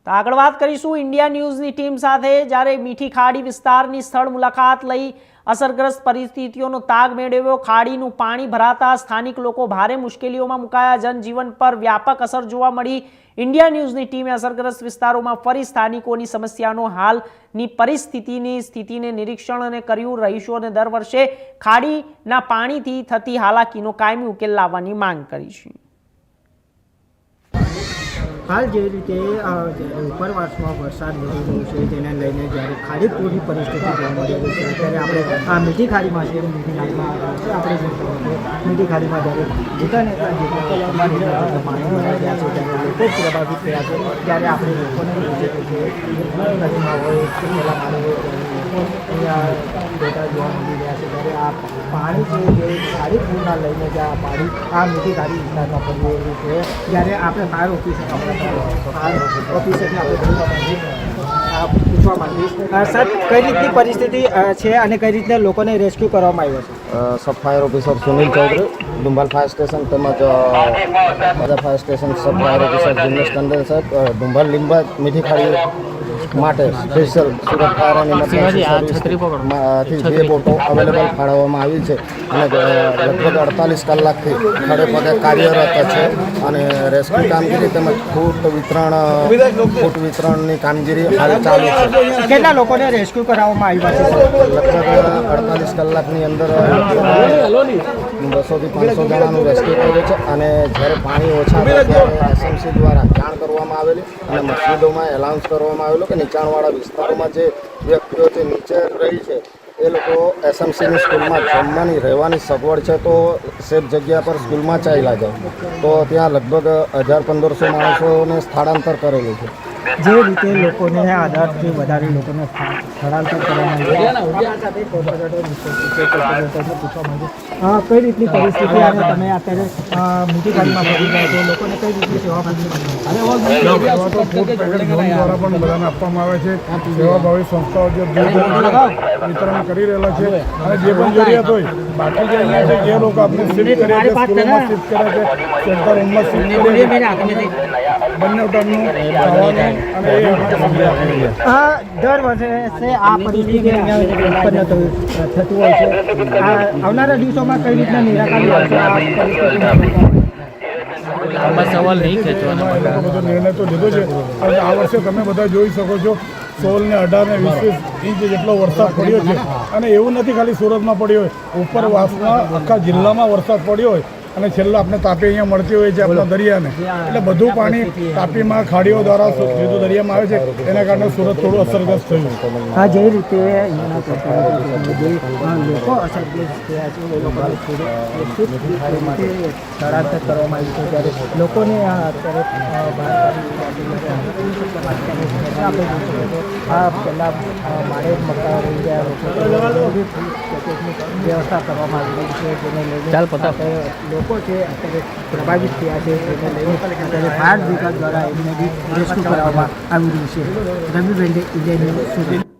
તો આગળ વાત કરીશું ઇન્ડિયા ન્યૂઝની ટીમ સાથે। જ્યારે મીઠી ખાડી વિસ્તારની સ્થળ મુલાકાત લઈ અસરગ્રસ્ત પરિસ્થિતિઓનો તાગ મેળવ્યો। ખાડીનું પાણી ભરાતા સ્થાનિક લોકો ભારે મુશ્કેલીઓમાં મુકાયા। જનજીવન પર વ્યાપક અસર જોવા મળી। ઇન્ડિયા ન્યૂઝની ટીમે અસરગ્રસ્ત વિસ્તારોમાં ફરી સ્થાનિકોની સમસ્યાનો હાલની સ્થિતિને નિરીક્ષણ કર્યું। રહીશોને દર વર્ષે ખાડીના પાણીથી થતી હાલાકીનો કાયમી ઉકેલ લાવવાની માંગ કરી છે। હાલ જે રીતે ઉપરવાસમાં વરસાદ વધી રહ્યો છે તેને લઈને જ્યારે ખાડી પૂરની પરિસ્થિતિ જોવા મળી રહી છે ત્યારે આપણે આ મીઠી ખાડીમાં છે મીઠી ખાડીમાં જ્યારે જુદા નેતા જે પાણી ભરાઈ ગયા છે ત્યારે લોકો પ્રભાવિત થયા છે। ત્યારે આપણે લોકોને નદીમાં હોય કે પેલા પાણી હોય અહીંયા બેઠા જોવા મળી રહ્યા છે। ત્યારે આ પાણી છે જે ખાડી પૂરના લઈને જે આ પાણી આ મીઠી ખાડી વિસ્તારમાં પડી રહ્યું છે। જ્યારે આપણે ફાયર ઓફિસર ઓફિસરને આપણે પૂછવા માંગીશ, સર કઈ રીતની પરિસ્થિતિ છે અને કઈ રીતે લોકોને રેસ્ક્યુ કરવામાં આવ્યો છે? Sub fire officer Sunil Chaudhary Dumbhal fire station તેમજ બધા fire station sub fire officer Jignesh Tandel સાહેબ ડુમ્બલ લીંબા મીઠી ખાડી માટે સ્પેશિયલ સુરત ફાયર અને ઇમરજન્સી બે બોટો અવેલેબલ ફાળવવામાં આવી છે અને લગભગ 48 કલાકથી ખડે પગે કાર્યરત છે અને રેસ્ક્યુ કામગીરી તેમજ ફૂટ વિતરણની કામગીરી હાલ ચાલુ છે। કેટલા લોકોને રેસ્ક્યુ કરાવવામાં આવ્યા છે? લગભગ 48 કલાકની અંદર 200 થી 500 જણાનું રેસ્ક્યુ કર્યું છે અને જ્યારે પાણી ઓછા થાય ત્યારે એસએમસી દ્વારા જાણ કરવામાં આવેલી અને મસ્જિદોમાં એલાઉન્સ કરવામાં આવેલું કે નીચાણવાળા વિસ્તારોમાં જે વ્યક્તિઓ જે નીચે રહી છે એ લોકો એસએમસીની સ્કૂલમાં જમવાની રહેવાની સગવડ છે તો સેફ જગ્યા પર સ્કૂલમાં ચાલ્યા જાય તો ત્યાં લગભગ 1000-1500 માણસોને સ્થળાંતર કરેલું છે। જે રીતે લોકોને આધારથી વધારે લોકોને સ્થળાંતર કરવામાં કઈ રીતની પરિસ્થિતિ અને તમે અત્યારે મીઠી ખાડીમાં પડી ગયા છો લોકોને કઈ રીતની સેવા દ્વારા પણ બધાને આપવામાં આવે છે। સેવાભાવી સંસ્થાઓ જે વિતરણ કરી રહેલા છે અને જે પણ જરૂરિયાત હોય બાકી જે અહીંયા છે એ લોકો આપણે શિફ્ટ કરે છે, સ્કૂલોમાં શિફ્ટ કરે છે, સેન્ટર રૂમમાં શિફ્ટ કરે છે, બંને ટાઈમનું ખાવાનું અને એ દર વર્ષે આ પરિસ્થિતિ ઉત્પન્ન થતું હોય છે। આવનારા દિવસોમાં કઈ રીતના નિરાકરણ આવશે આ સવાલ નહીં ખેંચવાનો બધો નિર્ણય તો લીધો છે અને આ વર્ષે તમે બધા જોઈ શકો છો 16 ને 18 ને 20 ઇંચ જેટલો વરસાદ પડ્યો છે અને એવું નથી ખાલી સુરતમાં પડ્યો હોય, ઉપરવાસમાં આખા જિલ્લામાં વરસાદ પડ્યો હોય અને છેલ્લા આપણે તાપી અહીંયા મળતી હોય છે આપણા દરિયાને એટલે બધું પાણી તાપીમાં ખાડીઓ દ્વારા સીધું દરિયામાં આવે છે એના કારણે સુરત થોડું અસરગ્રસ્ત થયું। હા, જે રીતે લોકો અસરગ્રસ્ત થયા છે એ લોકોને સ્થળાંતર કરવામાં આવ્યું છે ત્યારે લોકોને આ પહેલાં મારે મકાન રહી ગયા વ્યવસ્થા કરવામાં આવી રહી છે જેને લઈને લોકો છે અત્યારે પ્રભાવિત થયા છે તેને લઈને અત્યારે ફાયર બ્રિગેડ દ્વારા એમને બી રેસ્ક્યુ કરવામાં આવી રહ્યું છે। રવિ વેન્ડે ઇન્ડિયા ન્યૂઝ સુધી।